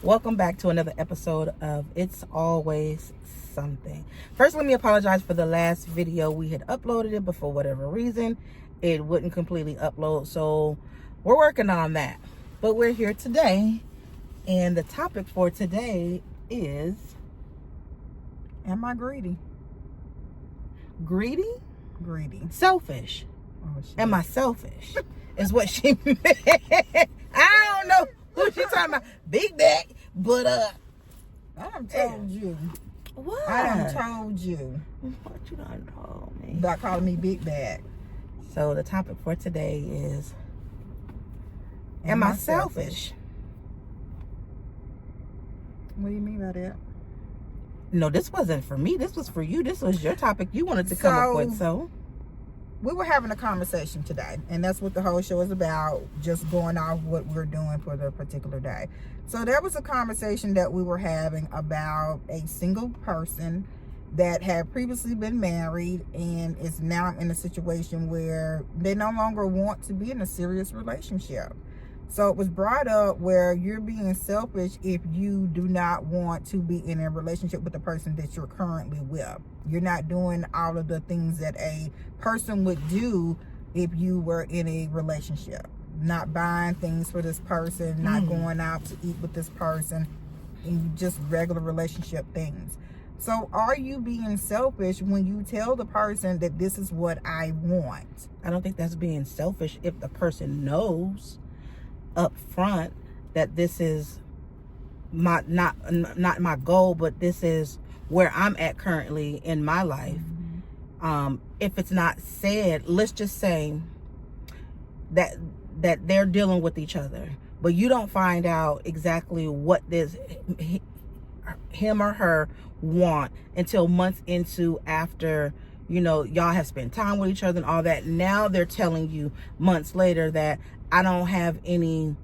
Welcome back to another episode of It's Always Something. First, let me apologize for the last video. We had uploaded it, but for whatever reason, it wouldn't completely upload. So we're working on that. But we're here today, and the topic for today is, am I greedy? Greedy? Greedy. Selfish. Oh, shit. Am I selfish? Is what she meant. I don't know who she talking about. Big back, but I done told you. What? I done told you. What you done told me? About calling me big bag. So the topic for today is, am I selfish? What do you mean by that? No, this wasn't for me. This was for you. This was your topic you wanted to come up with. So we were having a conversation today, and that's what the whole show is about, just going off what we're doing for the particular day. So there was a conversation that we were having about a single person that had previously been married and is now in a situation where they no longer want to be in a serious relationship. So it was brought up where you're being selfish if you do not want to be in a relationship with the person that you're currently with. You're not doing all of the things that a person would do if you were in a relationship. Not buying things for this person, not going out to eat with this person, and just regular relationship things. So are you being selfish when you tell the person that this is what I want? I don't think that's being selfish if the person knows up front that this is my not my goal, but this is where I'm at currently in my life. If it's not said, let's just say that they're dealing with each other, but you don't find out exactly what this him or her want until months into after, you know, y'all have spent time with each other and all that. Now they're telling you months later that I don't have any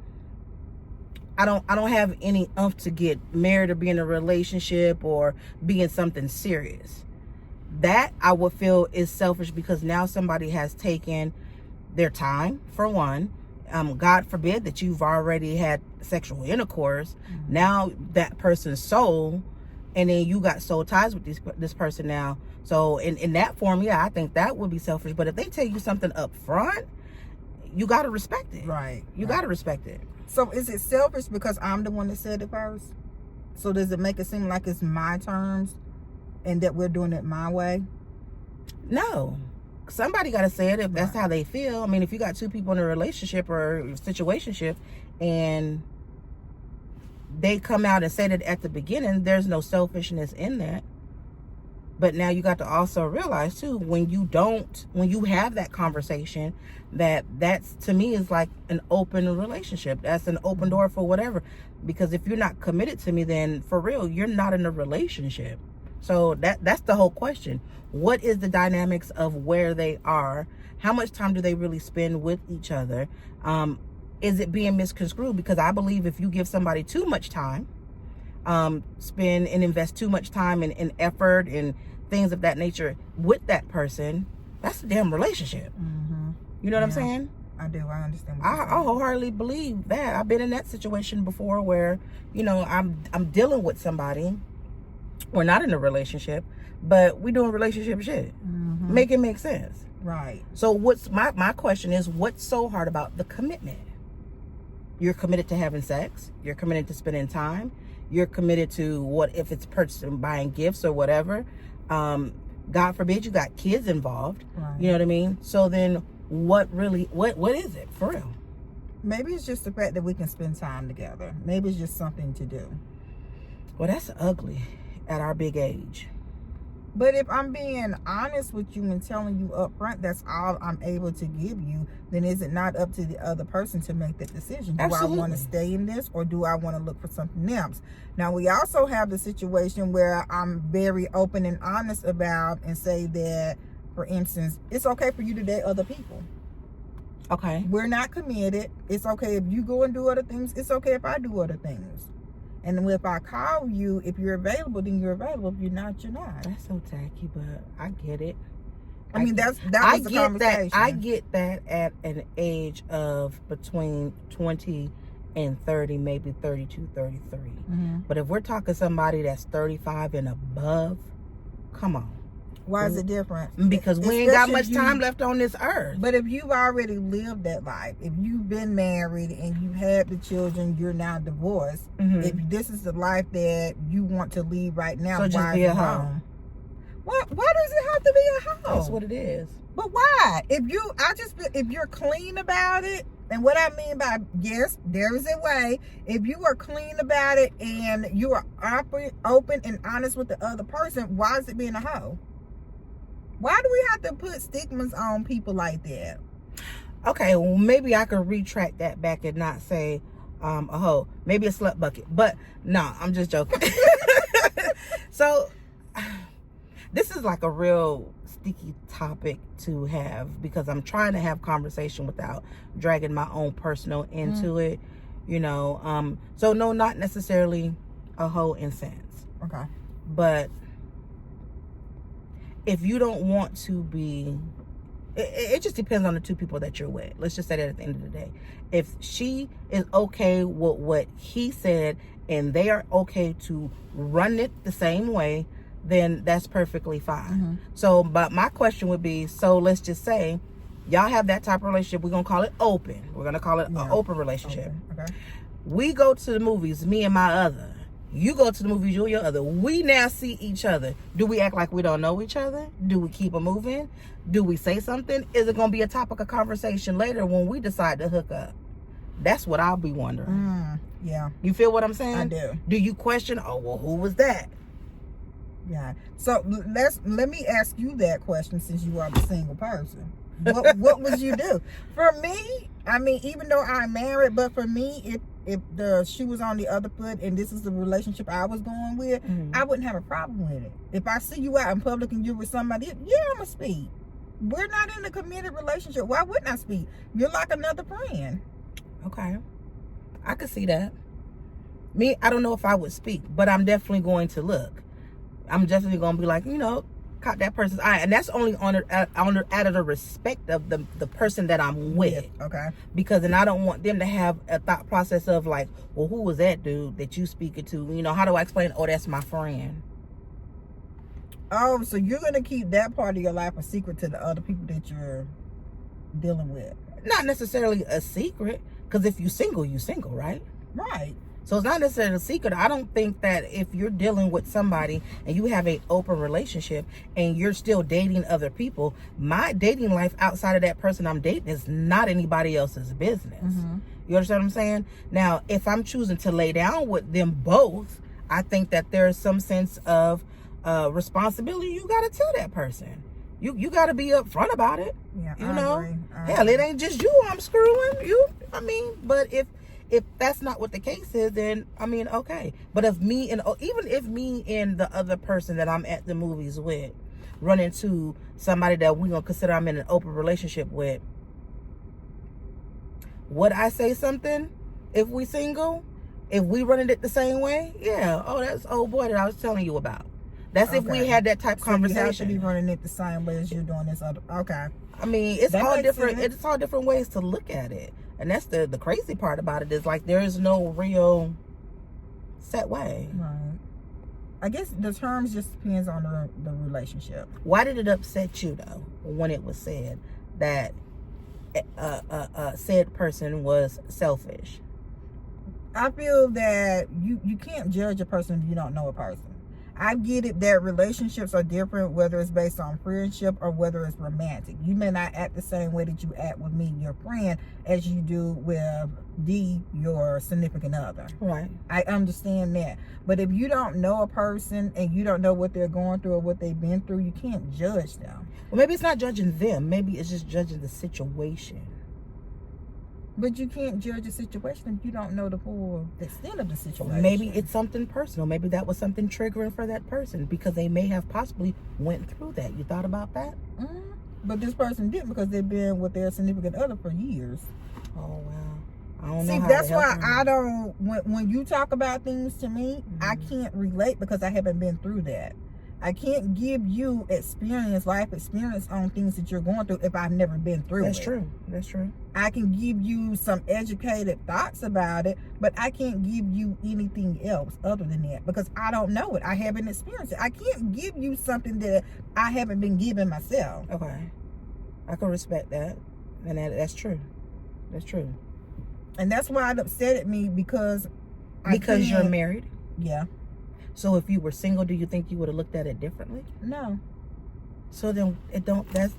oomph to get married or be in a relationship or be in something serious. That I would feel is selfish, because now somebody has taken their time, for one. God forbid that you've already had sexual intercourse. Now that person's soul, and then you got soul ties with this person now. So in that form, yeah, I think that would be selfish. But if they tell you something up front, you got to respect it. Right. You got to respect it. So is it selfish because I'm the one that said it first? So does it make it seem like it's my terms and that we're doing it my way? No. Somebody got to say it if that's how they feel. I mean, if you got two people in a relationship or a situationship and they come out and say that at the beginning, there's no selfishness in that. But now you got to also realize too, when you have that conversation, that's to me is like an open relationship. That's an open door for whatever. Because if you're not committed to me, then for real, you're not in a relationship. So that's the whole question. What is the dynamics of where they are? How much time do they really spend with each other? Is it being misconstrued? Because I believe if you give somebody too much time, spend and invest too much time and effort and things of that nature with that person, that's a damn relationship. You know what I'm saying? I do. I understand. I wholeheartedly believe that. I've been in that situation before where, you know, I'm dealing with somebody. We're not in a relationship, but we doing relationship shit. Make it make sense. Right. So what's my question is, what's so hard about the commitment? You're committed to having sex. You're committed to spending time. You're committed to what if it's purchasing, buying gifts or whatever. God forbid you got kids involved. Right. You know what I mean? So then what is it for real? Maybe it's just the fact that we can spend time together. Maybe it's just something to do. Well, that's ugly at our big age. But if I'm being honest with you and telling you up front that's all I'm able to give you, then is it not up to the other person to make that decision? Do Absolutely. I want to stay in this, or do I want to look for something else? Now, we also have the situation where I'm very open and honest about and say that, for instance, it's okay for you to date other people. Okay. We're not committed. It's okay if you go and do other things. It's okay if I do other things. And then if I call you, if you're available, then you're available. If you're not, you're not. That's so tacky, but I get it. I mean, that was the conversation. I get that at an age of between 20 and 30, maybe 32, 33. Mm-hmm. But if we're talking somebody that's 35 and above, come on. Why is it different? Because we ain't got much time left on this earth. But if you've already lived that life, if you've been married and you had the children, you're now divorced. If this is the life that you want to leave right now, so just be a hoe. Why does it have to be a hoe? That's what it is. But why? If you're clean about it, and what I mean by, yes, there is a way. If you are clean about it and you are open and honest with the other person, why is it being a hoe? Why do we have to put stigmas on people like that? Okay, well, maybe I could retract that back and not say a hoe. Maybe a slut bucket. But no, I'm just joking. So this is like a real sticky topic to have, because I'm trying to have conversation without dragging my own personal into it, you know. So no, not necessarily a hoe in sense. Okay. But if you don't want to be, it just depends on the two people that you're with. Let's just say that at the end of the day. If she is okay with what he said and they are okay to run it the same way, then that's perfectly fine. So, but my question would be, so let's just say y'all have that type of relationship. We're going to call it open. We're going to call it an open relationship. Okay. We go to the movies, me and my other. You go to the movies, you and your other. We now see each other. Do we act like we don't know each other? Do we keep it moving? Do we say something? Is it going to be a topic of conversation later when we decide to hook up? That's what I'll be wondering. Yeah. You feel what I'm saying? I do. Do you question, oh, well, who was that? Yeah. So let me ask you that question, since you are the single person. What would you do? For me, I mean, even though I'm married, but for me, if the shoe was on the other foot and this is the relationship I was going with, I wouldn't have a problem with it. If I see you out in public and you're with somebody, yeah, I'm gonna speak. We're not in a committed relationship. Why wouldn't I speak? You're like another friend. Okay. I could see that. Me, I don't know if I would speak, but I'm definitely going to look. I'm definitely going to be like, you know, caught that person's eye. And that's only out of the respect of the person that I'm with. Okay. Because then I don't want them to have a thought process of like, well, who was that dude that you speaking to? You know, how do I explain? Oh, that's my friend. Oh, so you're going to keep that part of your life a secret to the other people that you're dealing with? Not necessarily a secret. Because if you single, right? Right. So it's not necessarily a secret. I don't think that if you're dealing with somebody and you have an open relationship and you're still dating other people, my dating life outside of that person I'm dating is not anybody else's business. You understand what I'm saying? Now, if I'm choosing to lay down with them both, I think that there's some sense of responsibility. You got to tell that person. You got to be upfront about it. Yeah, you I know? agree. Hell, it ain't just you I'm screwing. I mean, but if that's not what the case is, then I mean, okay. But even if me and the other person that I'm at the movies with run into somebody that we gonna consider I'm in an open relationship with, would I say something if we single? If we running it the same way? Yeah. Oh, that's old boy that I was telling you about. That's if we had that type of conversation. You have to be running it the same way as you're doing this other. Okay. I mean, it's That all makes different. sense. It's all different ways to look at it, and that's the crazy part about it is like there is no real set way. Right. I guess the terms just depends on the relationship. Why did it upset you though when it was said that said person was selfish? I feel that you can't judge a person if you don't know a person. I get it that relationships are different, whether it's based on friendship or whether it's romantic. You may not act the same way that you act with me, your friend, as you do with your significant other. Right. I understand that. But if you don't know a person and you don't know what they're going through or what they've been through, you can't judge them. Well, maybe it's not judging them. Maybe it's just judging the situation. But you can't judge a situation if you don't know the full extent of the situation. Maybe it's something personal. Maybe that was something triggering for that person because they may have possibly went through that. You thought about that? But this person didn't because they've been with their significant other for years. Oh, wow. I don't know. See, how that's to help why them. I don't, when you talk about things to me, I can't relate because I haven't been through that. I can't give you life experience on things that you're going through if I've never been through it. That's true. That's true. I can give you some educated thoughts about it, but I can't give you anything else other than that because I don't know it. I haven't experienced it. I can't give you something that I haven't been given myself. Okay. I can respect that. And that's true. That's true. And that's why it upset me because you're married? Yeah. So if you were single, do you think you would have looked at it differently? No. So then that's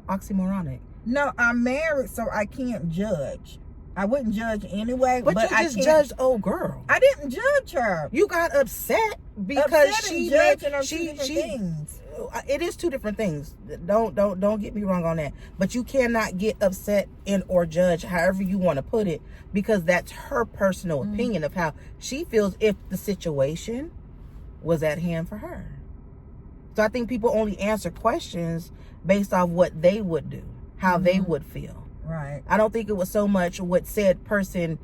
oxymoronic. No, I'm married, so I can't judge. I wouldn't judge anyway. But you just judged old girl. I didn't judge her. You got upset because she things. It is two different things. Don't get me wrong on that. But you cannot get upset or judge however you want to put it because that's her personal opinion of how she feels if the situation was at hand for her. So I think people only answer questions based off what they would do, how they would feel. Right. I don't think it was so much what said person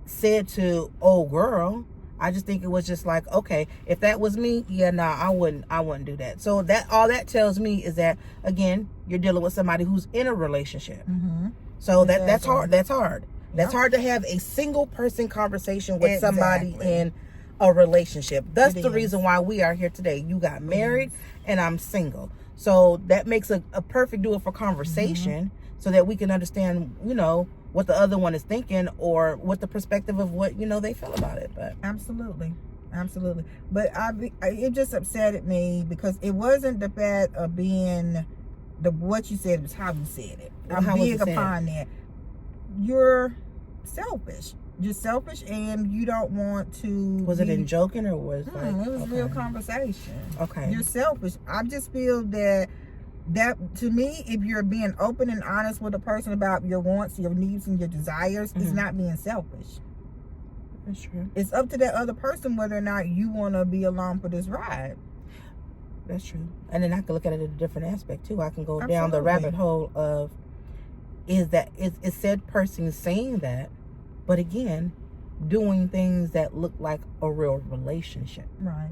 said to old girl. I just think it was just like, okay, if that was me, I wouldn't do that. So that all that tells me is that again, you're dealing with somebody who's in a relationship. So that's hard. That's hard. That's hard to have a single person conversation with somebody in a relationship. That's the reason why we are here today. You got married and I'm single. So that makes a perfect duo for conversation so that we can understand, what the other one is thinking or what the perspective of what, they feel about it. But absolutely. But it just upsetted me because it wasn't the fact of being what you said, it was how you said it. Well, I'm big upon that. You're selfish. You're selfish and you don't want to. Was it in joking or was it was real conversation. Okay. You're selfish. I just feel that to me, if you're being open and honest with a person about your wants, your needs, and your desires, it's not being selfish. That's true. It's up to that other person whether or not you want to be along for this ride. That's true. And then I can look at it in a different aspect too. I can go down the rabbit hole of is said person saying that, but again, doing things that look like a real relationship. Right.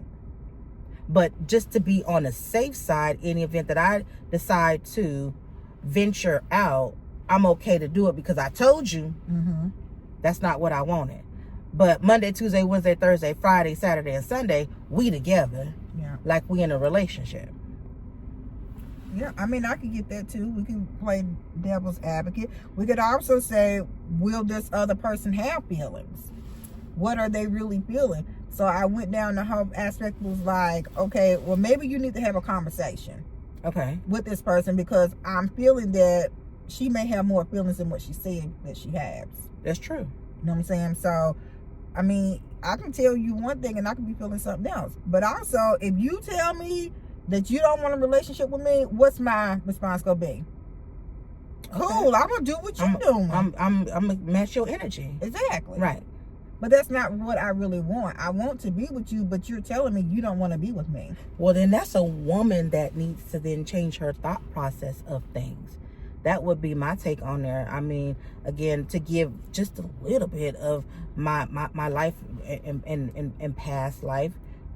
But just to be on the safe side, in the event that I decide to venture out, I'm okay to do it because I told you that's not what I wanted. But Monday, Tuesday, Wednesday, Thursday, Friday, Saturday, and Sunday, we together. Yeah. Like we in a relationship. Yeah, I mean, I could get that too. We can play devil's advocate. We could also say, will this other person have feelings? What are they really feeling? So I went down the whole aspect was like, okay, well, maybe you need to have a conversation. Okay. With this person because I'm feeling that she may have more feelings than what she said that she has. That's true. You know what I'm saying? So, I mean, I can tell you one thing and I can be feeling something else. But also, if you tell me that you don't want a relationship with me, what's my response gonna be? Cool, okay. I'm gonna do what you're doing. I'm gonna match your energy. Exactly. Right. But that's not what I really want. I want to be with you, but you're telling me you don't want to be with me. Well, then that's a woman that needs to then change her thought process of things. That would be my take on there. I mean, again, to give just a little bit of my life and past life,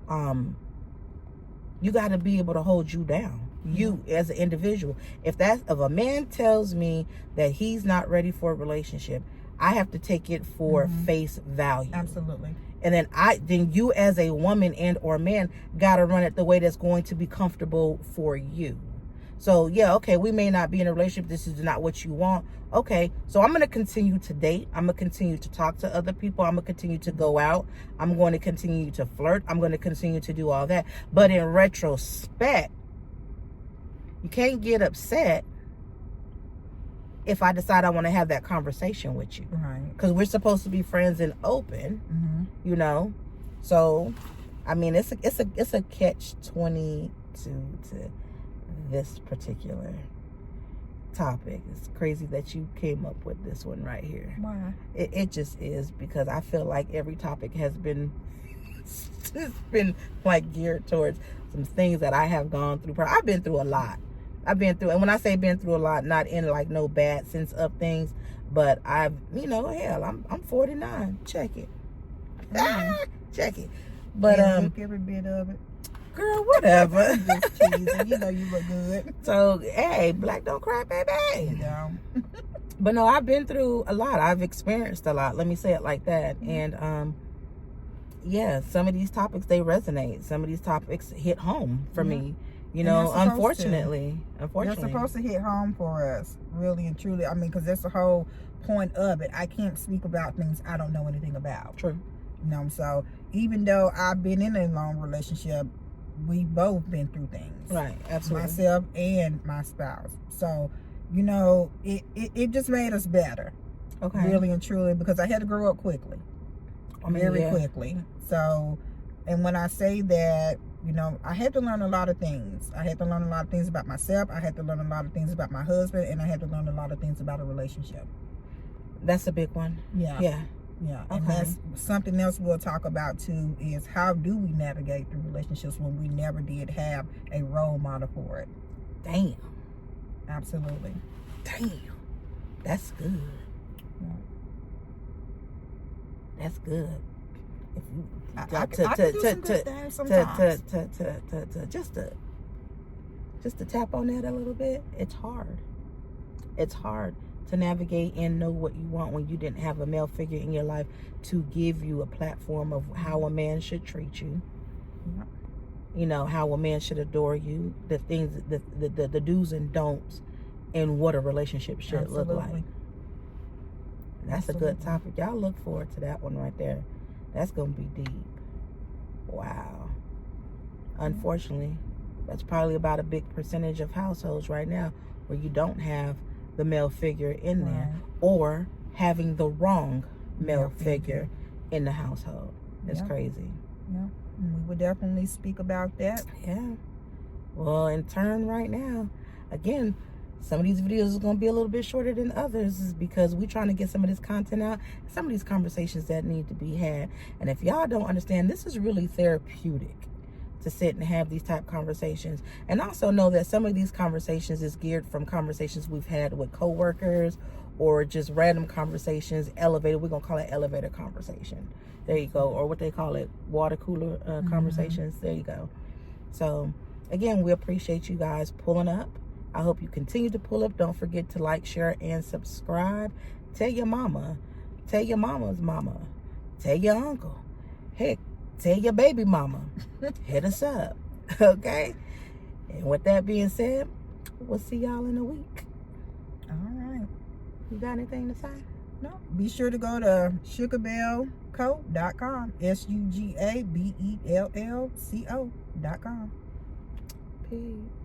you got to be able to hold you down. You as an individual. If a man tells me that he's not ready for a relationship, I have to take it for face value. Absolutely. And then you as a woman and or man got to run it the way that's going to be comfortable for you. So yeah, okay, we may not be in a relationship. This is not what you want. Okay, so I'm going to continue to date. I'm going to continue to talk to other people. I'm going to continue to go out. I'm going to continue to flirt. I'm going to continue to do all that. But in retrospect, you can't get upset if I decide I want to have that conversation with you. Right. Because we're supposed to be friends and open, So, I mean, it's a catch-22 to this particular topic. It's crazy that you came up with this one right here. Why? It just is because I feel like every topic has been like geared towards some things that I have gone through. I've been through a lot. And when I say been through a lot, not in like no bad sense of things, but I've, hell, I'm 49. Check it. Check it. But look every bit of it. Girl, whatever. Just teasing. You know you look good. So, hey, black don't cry, You baby. know. But no, I've been through a lot. I've experienced a lot. Let me say it like that. And yeah, some of these topics, they resonate. Some of these topics hit home for me. You know, unfortunately. They're supposed to hit home for us, really and truly. I mean, because that's the whole point of it. I can't speak about things I don't know anything about. True. You know, so even though I've been in a long relationship, we both been through things. Right, absolutely. Myself and my spouse. So, you know, it just made us better. Okay. Really and truly, because I had to grow up quickly. Very quickly. So, and when I say that, you know, I had to learn a lot of things. I had to learn a lot of things about myself. I had to learn a lot of things about my husband, and I had to learn a lot of things about a relationship. That's a big one. Yeah. Yeah. Yeah. Okay. And that's something else we'll talk about too, is how do we navigate through relationships when we never did have a role model for it. Damn. Absolutely. Damn. That's good. Yeah. That's good. If you I can do some good things sometimes. Just to tap on that a little bit, it's hard. It's hard to navigate and know what you want when you didn't have a male figure in your life to give you a platform of how a man should treat you. Yeah. You know, how a man should adore you, the things, the do's and don'ts, and what a relationship should look like. That's a good topic. Y'all look forward to that one right there. That's going to be deep. Wow. Unfortunately, that's probably about a big percentage of households right now where you don't have the male figure in there, or having the wrong male figure in the household. It's crazy. Yeah. We would definitely speak about that. Yeah. Well, in turn right now, again, some of these videos are going to be a little bit shorter than others, is because we're trying to get some of this content out, some of these conversations that need to be had. And if y'all don't understand, this is really therapeutic to sit and have these type conversations. And also know that some of these conversations is geared from conversations we've had with coworkers, or just random conversations, elevator. We're going to call it elevator conversation. There you go. Or what they call it, water cooler conversations. There you go. So, again, we appreciate you guys pulling up. I hope you continue to pull up. Don't forget to like, share, and subscribe. Tell your mama. Tell your mama's mama. Tell your uncle. Heck, tell your baby mama. Hit us up. Okay? And with that being said, we'll see y'all in a week. All right. You got anything to say? No. Be sure to go to sugarbellco.com. SUGABELLCO.com. Peace.